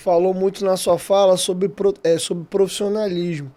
falou muito na sua fala sobre profissionalismo.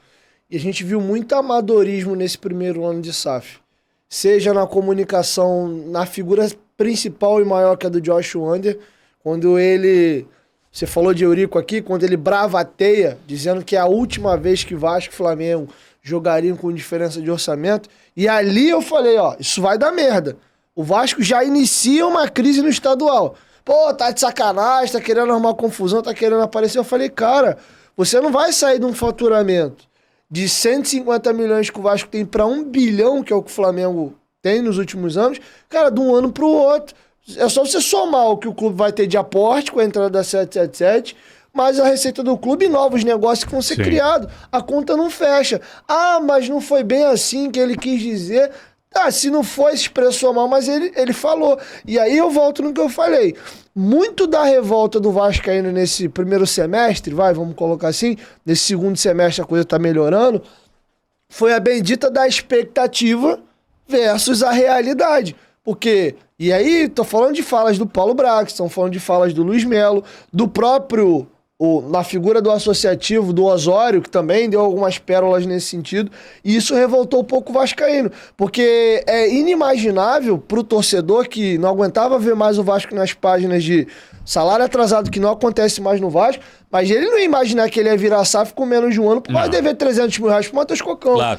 E a gente viu muito amadorismo nesse primeiro ano de SAF. Seja na comunicação, na figura principal e maior que a do Josh Wander, quando ele... Você falou de Eurico aqui, quando ele bravateia, dizendo que é a última vez que Vasco e Flamengo jogariam com diferença de orçamento. E ali eu falei, ó, isso vai dar merda. O Vasco já inicia uma crise no estadual. Pô, tá de sacanagem, tá querendo arrumar confusão, tá querendo aparecer. Eu falei, cara, você não vai sair de um faturamento de 150 milhões que o Vasco tem para 1 bilhão, que é o que o Flamengo tem nos últimos anos, cara, de um ano pro outro. É só você somar o que o clube vai ter de aporte com a entrada da 777, mais a receita do clube e novos negócios que vão ser criados. A conta não fecha. Ah, mas não foi bem assim que ele quis dizer. Ah, se não foi, se expressou mal, mas ele falou. E aí eu volto no que eu falei. Muito da revolta do Vascaíno nesse primeiro semestre, vamos colocar assim, nesse segundo semestre a coisa tá melhorando, foi a bendita da expectativa versus a realidade. Porque, e aí, tô falando de falas do Paulo Brax, estão falando de falas do Luiz Melo, do próprio, na figura do associativo, do Osório, que também deu algumas pérolas nesse sentido, e isso revoltou um pouco o Vascaíno, porque é inimaginável pro torcedor que não aguentava ver mais o Vasco nas páginas de salário atrasado, que não acontece mais no Vasco, mas ele não ia imaginar que ele ia virar SAF com menos de um ano, vai dever 300 mil reais pro Matheus Cocão, claro.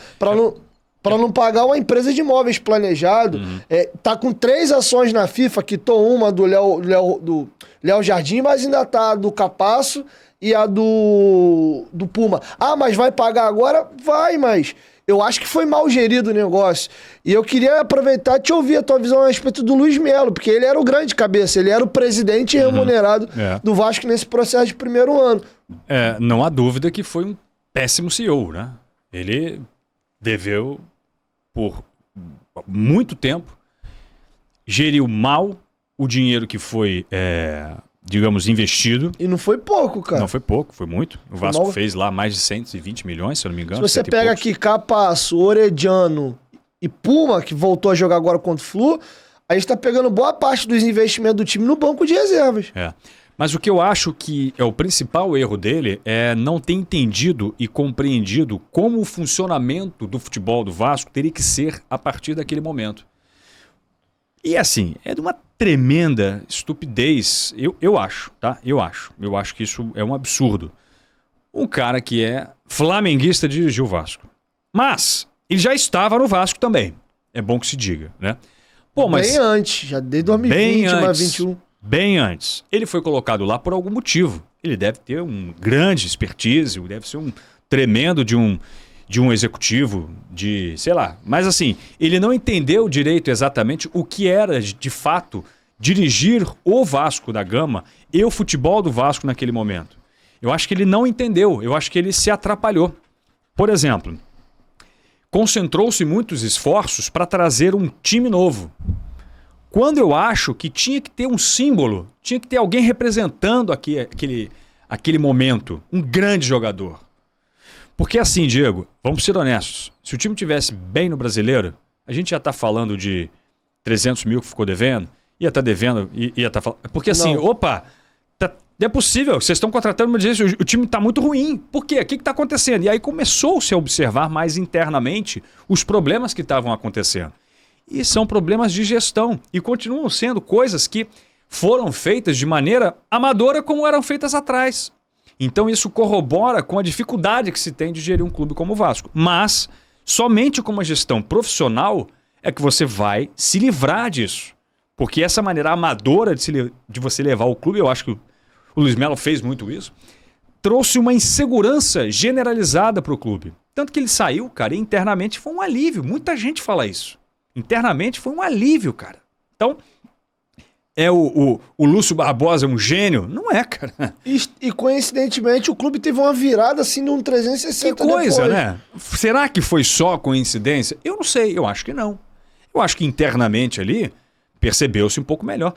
Para não pagar uma empresa de imóveis planejado. Tá com 3 ações na FIFA, quitou uma do Léo Jardim, mas ainda tá do Capasso e a do Puma. Ah, mas vai pagar agora? Vai, mas eu acho que foi mal gerido o negócio. E eu queria aproveitar e te ouvir a tua visão a respeito do Luiz Melo, porque ele era o grande cabeça, ele era o presidente remunerado do Vasco nesse processo de primeiro ano. Não há dúvida que foi um péssimo CEO, né? Ele deveu... por muito tempo, geriu mal o dinheiro que foi, digamos, investido. E não foi pouco, cara. Não foi pouco, foi muito. O Vasco fez lá mais de 120 milhões, se eu não me engano. Se você pega aqui Capasso, Orediano e Puma, que voltou a jogar agora contra o Flu, a gente tá pegando boa parte dos investimentos do time no banco de reservas. Mas o que eu acho que é o principal erro dele é não ter entendido e compreendido como o funcionamento do futebol do Vasco teria que ser a partir daquele momento. E assim, é de uma tremenda estupidez, eu acho, tá? Eu acho que isso é um absurdo. Um cara que é flamenguista dirigiu o Vasco. Mas ele já estava no Vasco também. É bom que se diga, né? Pô, mas bem antes, já desde 2020, 2021. Bem antes. Ele foi colocado lá por algum motivo. Ele deve ter um grande expertise, deve ser um tremendo de um executivo, sei lá. Mas assim, ele não entendeu direito exatamente o que era, de fato, dirigir o Vasco da Gama e o futebol do Vasco naquele momento. Eu acho que ele não entendeu, eu acho que ele se atrapalhou. Por exemplo, concentrou-se muitos esforços para trazer um time novo. Quando eu acho que tinha que ter um símbolo, tinha que ter alguém representando aquele momento, um grande jogador. Porque assim, Diego, vamos ser honestos, se o time tivesse bem no Brasileiro, a gente já está falando de 300 mil que ficou devendo, ia estar devendo, ia estar falando... Porque assim, não é possível, vocês estão contratando, mas o time está muito ruim. Por quê? O que está acontecendo? E aí começou-se a observar mais internamente os problemas que estavam acontecendo. E são problemas de gestão. E continuam sendo coisas que foram feitas de maneira amadora como eram feitas atrás. Então isso corrobora com a dificuldade que se tem de gerir um clube como o Vasco. Mas somente com uma gestão profissional é que você vai se livrar disso. Porque essa maneira amadora de você levar o clube, eu acho que o Luiz Melo fez muito isso, trouxe uma insegurança generalizada para o clube. Tanto que ele saiu, cara, e internamente foi um alívio. Muita gente fala isso. Internamente foi um alívio, cara. Então, o Lúcio Barbosa é um gênio? Não é, cara. E coincidentemente o clube teve uma virada assim de um 360 Que coisa, depois. Né? Será que foi só coincidência? Eu não sei, eu acho que não. Eu acho que internamente ali percebeu-se um pouco melhor.